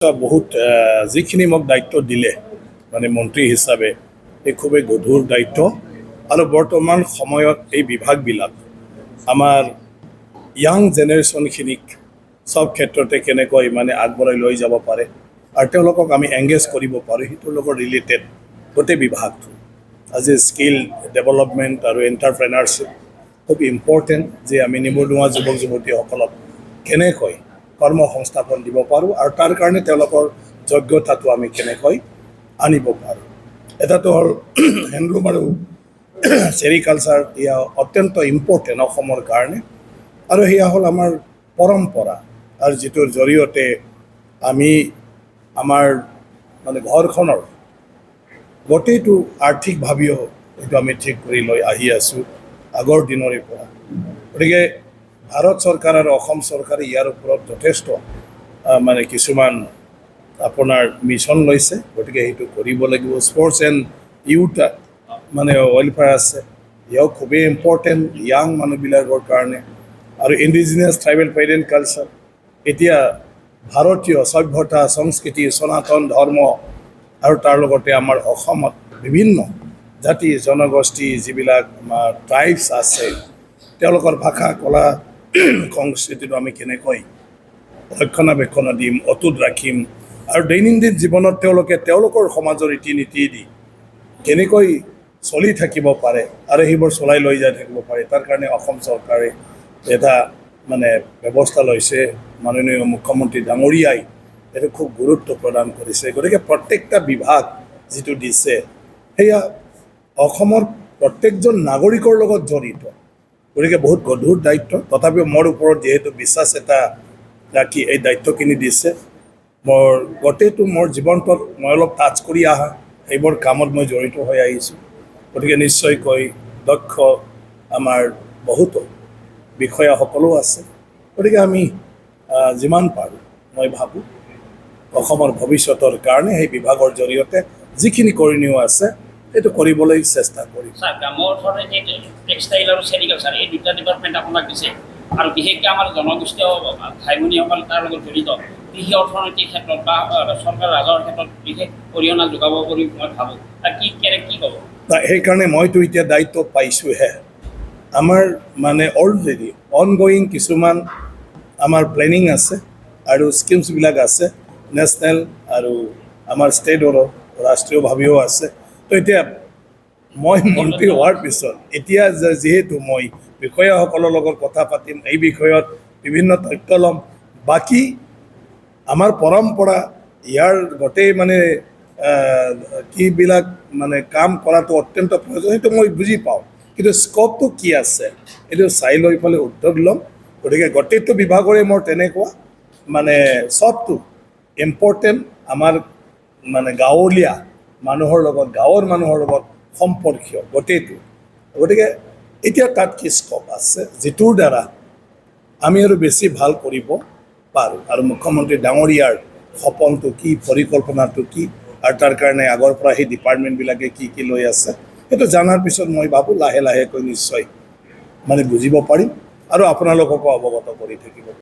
বহুত যিখিনি মোক দায়িত্ব দিলে মানে মন্ত্ৰী হিচাপে এই খুবেই গধুৰ দায়িত্ব আৰু বৰ্তমান সময়ত এই বিভাগবিলাক আমাৰ ইয়াং জেনেৰেশ্যনখিনিক সব ক্ষেত্ৰতে কেনেকৈ মানে আগবঢ়াই লৈ যাব পাৰে আৰু তেওঁলোকক আমি এংগেজ কৰিব পাৰোঁ সেইটোৰ লগত ৰিলেটেড গোটেই বিভাগটো আজি স্কিল ডেভেলপমেণ্ট আৰু এণ্টাৰপ্ৰেনাৰশ্বিপ খুব ইম্পৰ্টেণ্ট যে আমি নিবনুৱা যুৱক যুৱতীসকলক কেনেকৈ কৰ্মসংস্থাপন দিব পাৰোঁ আৰু তাৰ কাৰণে তেওঁলোকৰ যোগ্যতাটো আমি কেনেকৈ আনিব পাৰোঁ। এটাটো হ'ল হেণ্ডলুম আৰু চেৰিকালচাৰ এয়া অত্যন্ত ইম্পৰ্টেণ্ট অসমৰ কাৰণে আৰু সেয়া হ'ল আমাৰ পৰম্পৰা আৰু যিটোৰ জৰিয়তে আমি আমাৰ মানে ঘৰখনৰ গোটেইটো আৰ্থিকভাৱেও এইটো আমি ঠিক কৰি লৈ আহি আছোঁ আগৰ দিনৰে পৰা। গতিকে ভাৰত চৰকাৰ আৰু অসম চৰকাৰে ইয়াৰ ওপৰত যথেষ্ট মানে কিছুমান আপোনাৰ মিছন লৈছে, গতিকে সেইটো কৰিব লাগিব। স্পৰ্টছ এণ্ড ইউথ মানে ৱেলফেয়াৰ আছে, এয়াও খুবেই ইম্পৰ্টেণ্ট ইয়াং মানুহবিলাকৰ কাৰণে আৰু ইণ্ডিজিনিয়াছ ট্ৰাইবেল পেৰেণ্ট কালচাৰ এতিয়া ভাৰতীয় সভ্যতা সংস্কৃতি সনাতন ধৰ্ম আৰু তাৰ লগতে আমাৰ অসমত বিভিন্ন জাতি জনগোষ্ঠী যিবিলাক ট্ৰাইবছ আছে তেওঁলোকৰ ভাষা কলা সংস্কৃতিটো আমি কেনেকৈ ৰক্ষণাবেক্ষণ দিম অটুট ৰাখিম আৰু দৈনন্দিন জীৱনত তেওঁলোকে তেওঁলোকৰ সমাজৰ ৰীতি নীতি দি কেনেকৈ চলি থাকিব পাৰে আৰু সেইবোৰ চলাই লৈ যাই থাকিব পাৰে তাৰ কাৰণে অসম চৰকাৰে এটা মানে ব্যৱস্থা লৈছে। মাননীয় মুখ্যমন্ত্ৰী ডাঙৰীয়াই এইটো খুব গুৰুত্ব প্ৰদান কৰিছে। গতিকে প্ৰত্যেকটা বিভাগ যিটো দিছে সেয়া অসমৰ প্ৰত্যেকজন নাগৰিকৰ লগত জড়িত, গতিকে বহুত গধুৰ দায়িত্ব। তথাপিও মোৰ ওপৰত যিহেতু বিশ্বাস এটা ৰাখি এই দায়িত্বখিনি দিছে, মোৰ গোটেইটো মোৰ জীৱনটোত মই অলপ টাচ কৰি অহা এইবোৰ কামত মই জড়িত হৈ আহিছোঁ। গতিকে নিশ্চয়কৈ দক্ষ আমাৰ বহুতো বিষয়াসকলো আছে। গতিকে আমি যিমান পাৰোঁ মই ভাবোঁ অসমৰ ভৱিষ্যতৰ কাৰণে সেই বিভাগৰ জৰিয়তে যিখিনি কৰণীয় আছে সেইটো কৰিবলৈ চেষ্টা কৰিম। গ্ৰাম্য অৰ্থনীতি টেক্সটাইল আৰু চেৰিকালচাৰ এই দুটা ডিপাৰ্টমেণ্ট আপোনাক দিছে আৰু বিশেষকৈ আমাৰ জনগোষ্ঠীয় ভাই ভনীসকল তাৰ লগত জড়িত কৃষি অৰ্থনীতিৰ ক্ষেত্ৰত বা চৰকাৰ ৰাজহৰ ক্ষেত্ৰত বিশেষ অৰিহণা যোগাব বুলি মই ভাবোঁ। কি ক'ব? সেইকাৰণে মইতো এতিয়া দায়িত্ব পাইছোঁহে। আমাৰ মানে অলৰেডি অনগয়িং কিছুমান আমাৰ প্লেনিং আছে আৰু স্কিমছবিলাক আছে নেশ্যনেল আৰু আমাৰ ষ্টেটৰো ৰাষ্ট্ৰীয়ভাৱেও আছে। তো এতিয়া মই মন্ত্ৰী হোৱাৰ পিছত এতিয়া যিহেতু মই বিষয়াসকলৰ লগত কথা পাতিম এই বিষয়ত বিভিন্ন তথ্য ল'ম, বাকী আমাৰ পৰম্পৰা ইয়াৰ গোটেই মানে কিবিলাক মানে কাম কৰাটো অত্যন্ত প্ৰয়োজন সেইটো মই বুজি পাওঁ, কিন্তু স্ক'পটো কি আছে এইটো চাই লৈ পেলাই উদ্যোগ ল'ম। গতিকে গোটেইটো বিভাগৰে মোৰ তেনেকুৱা মানে চবটো ইম্পৰ্টেণ্ট আমাৰ মানে গাঁৱলীয়া মানুহৰ লগত গাঁৱৰ মানুহৰ লগত সম্পৰ্কীয় গোটেইটো। গতিকে এতিয়া তাত কি স্ক'প আছে যিটোৰ দ্বাৰা আমি আৰু বেছি ভাল কৰিব পাৰোঁ আৰু মুখ্যমন্ত্ৰী ডাঙৰীয়াৰ সপোনটো কি পৰিকল্পনাটো কি আৰু তাৰ কাৰণে আগৰ পৰা সেই ডিপাৰ্টমেণ্টবিলাকে কি কি লৈ আছে সেইটো জনাৰ পিছত মই ভাবোঁ লাহে লাহেকৈ নিশ্চয় মানে বুজিব পাৰিম আৰু আপোনালোককো অৱগত কৰি থাকিব।